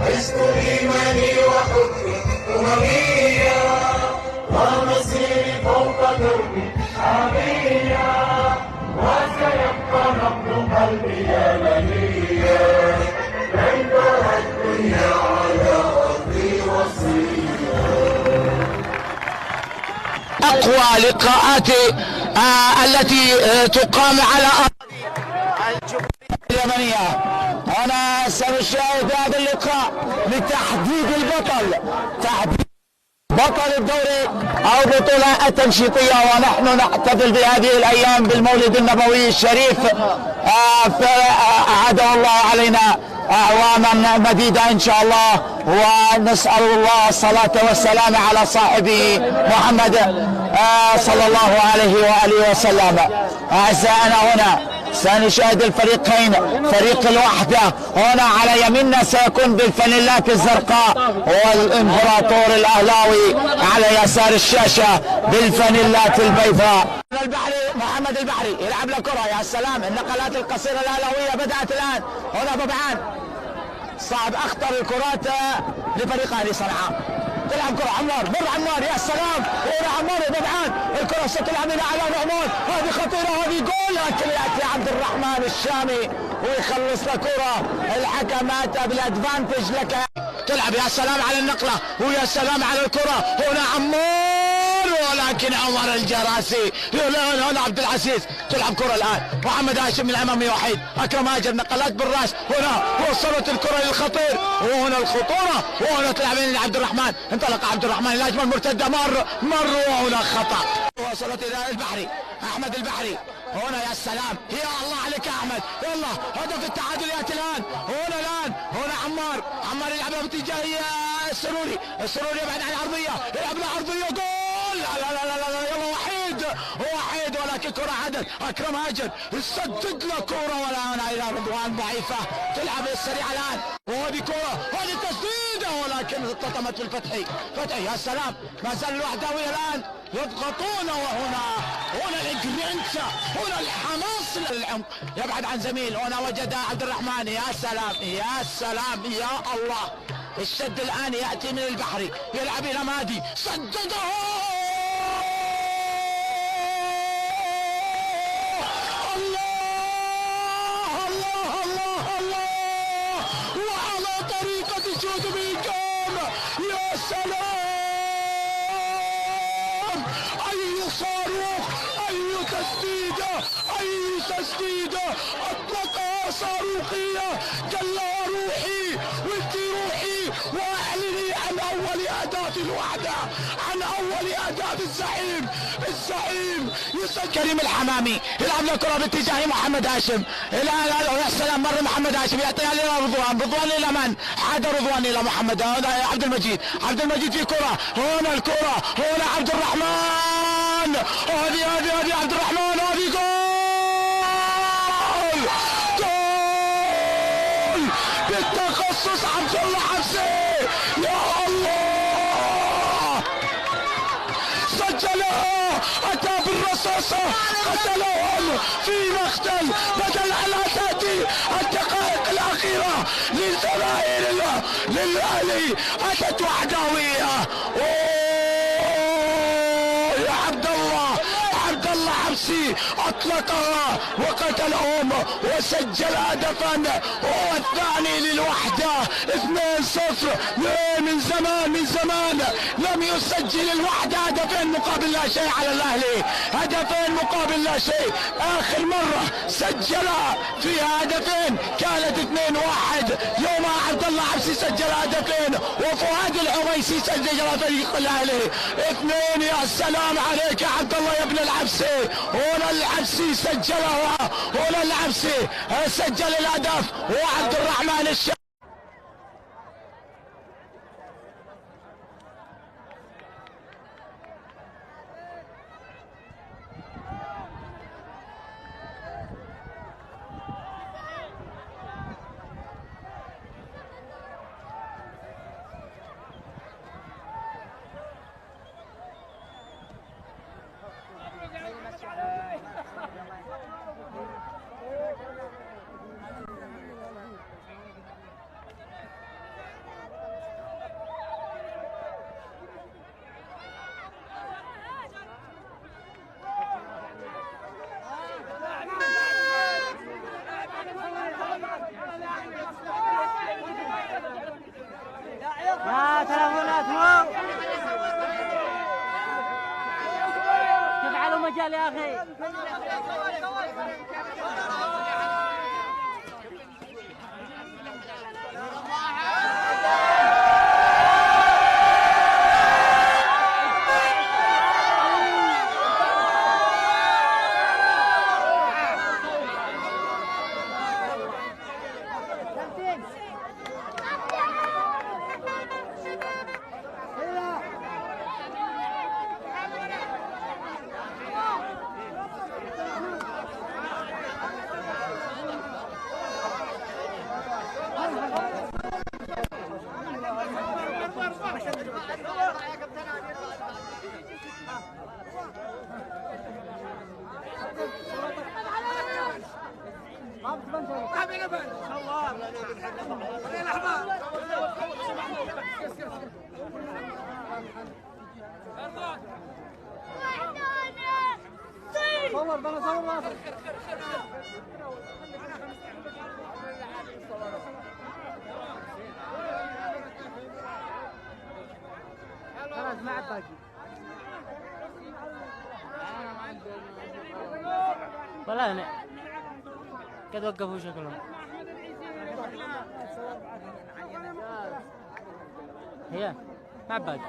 عشت إيماني وحبي أممية ومسيري فوق دربي شعبية وسيبقى نبض قلبي يمنية لن ترى الدنيا على أرضي وصية. أقوى لقاءات التي تقام على أرض الجمهورية اليمنية. هنا سنشاهد هذا اللقاء لتحديد البطل، تحديد بطل الدوري أو بطولة التنشيطية، ونحن نحتفل بهذه الأيام بالمولد النبوي الشريف أعاده الله علينا أعواما مديدة إن شاء الله، ونسأل الله الصلاة والسلام على صاحبه محمد صلى الله عليه وآله وسلم. أعزائنا هنا سنشاهد الفريقين، فريق الوحدة هنا على يميننا سيكون بالفانيلات الزرقاء، والإمبراطور الأهلاوي على يسار الشاشة بالفانيلات البيضاء. البحري محمد البحري يلعب له كرة، يا سلام، النقلات القصيرة الأهلاوية بدأت الآن. هنا ببعان صعب أخطر الكرات لفريق أهلي صنعاء. تلعب كرة عمار، مر عمار، يا سلام، هنا عمار وببعان، الكرة ستلعب إلى على نعمان، هذه خطيرة، هذه جول، لكن يأتي عبد الرحمن الشامي ويخلص له كرة. الحكم أتى بالأدفانتج لك. تلعب يا سلام على النقلة، ويا سلام على الكرة. هنا عمار، ولكن عمر الجراسي، هنا عبد العزيز. تلعب كرة الآن محمد هاشم من الأمامي وحيد، أكرم هاجر نقلات بالراس، هنا وصلت الكرة للخطير، وهنا الخطورة، وهنا تلعب عبد الرحمن، انطلق عبد الرحمن الهجمة المرتدة، مر وهنا خطأ. وصلت إلى البحري، أحمد البحري، هنا يا سلام، يا الله عليك يا أحمد، يلا هدف التعادل يأتي الآن، هنا عمار يلعبها باتجاه السروري يبعد عن العرضية، يلعب له عرضية، جول، لا يلا وحيد، ولكن كرة عدد، أكرم هاجر يسدد له كرة، ولا هنا إلى رضوان ضعيفة، تلعب السريعة الآن، وهذه كرة، هذه تسديدة، ولكن التطمت في فتحي، يا سلام، ما زال الوحداوي الآن يضغطون، وهنا الجرينتا، هنا الحماس للعمق، يبعد عن زميل، هنا وجد عبد الرحمن، يا سلام يا الله، الشد الآن يأتي من البحري، يلعب إلى مادي، سدده، وعلى طريقة جود بيكام، يا سلام، أي صاروخ، أي تسديدة أطلقها صاروخية، قال لها روحي وانتي روحي، واعلني عن أول أهداف الوحدة، عن أول أهداف الزعيم يسجل. كريم الحمامي يلعب له كرة باتجاه محمد هاشم، يا سلام، مر محمد هاشم يعطيها رضوان إلى من؟ حاد رضوان إلى محمد، هذا عبد المجيد في كرة، هنا الكرة، هنا عبد الرحمن، هذه عبد الرحمن، هذه جول بالتخصص، عبد الله حسين، يا الله، سجلها، أتى بالرصاصة، قتلهم في مقتل، بدل ألا تأتي الدقائق الأخيرة للجماهير للأهلي، أتت وحداوية، يا عبد الله حمسي أطلقها وقتلهم وسجل هدفا، والثاني للوحدة، 2-0. من زمان لم يسجل الوحدة هدفين مقابل لا شيء على الأهلي، هدفين مقابل لا شيء، آخر مرة سجلها فيها هدفين كانت 2-1، يوم عبد الله حمسي سجل هدفين، وفؤاد العويسي سجل فريق الأهلي 2. يا سلام عليك يا عبد الله يا ابن العبسي، هنا العبسي سجلها، هنا العبسي سجل الهدف، وعبد الرحمن الشامي. يا تلفونات مو تفعلوا مجال يا أخي. صور بنا صور واصل. خلاص ما عاد باقي. والله هنا قد وقفوا شكلهم. هي ما عاد باقي.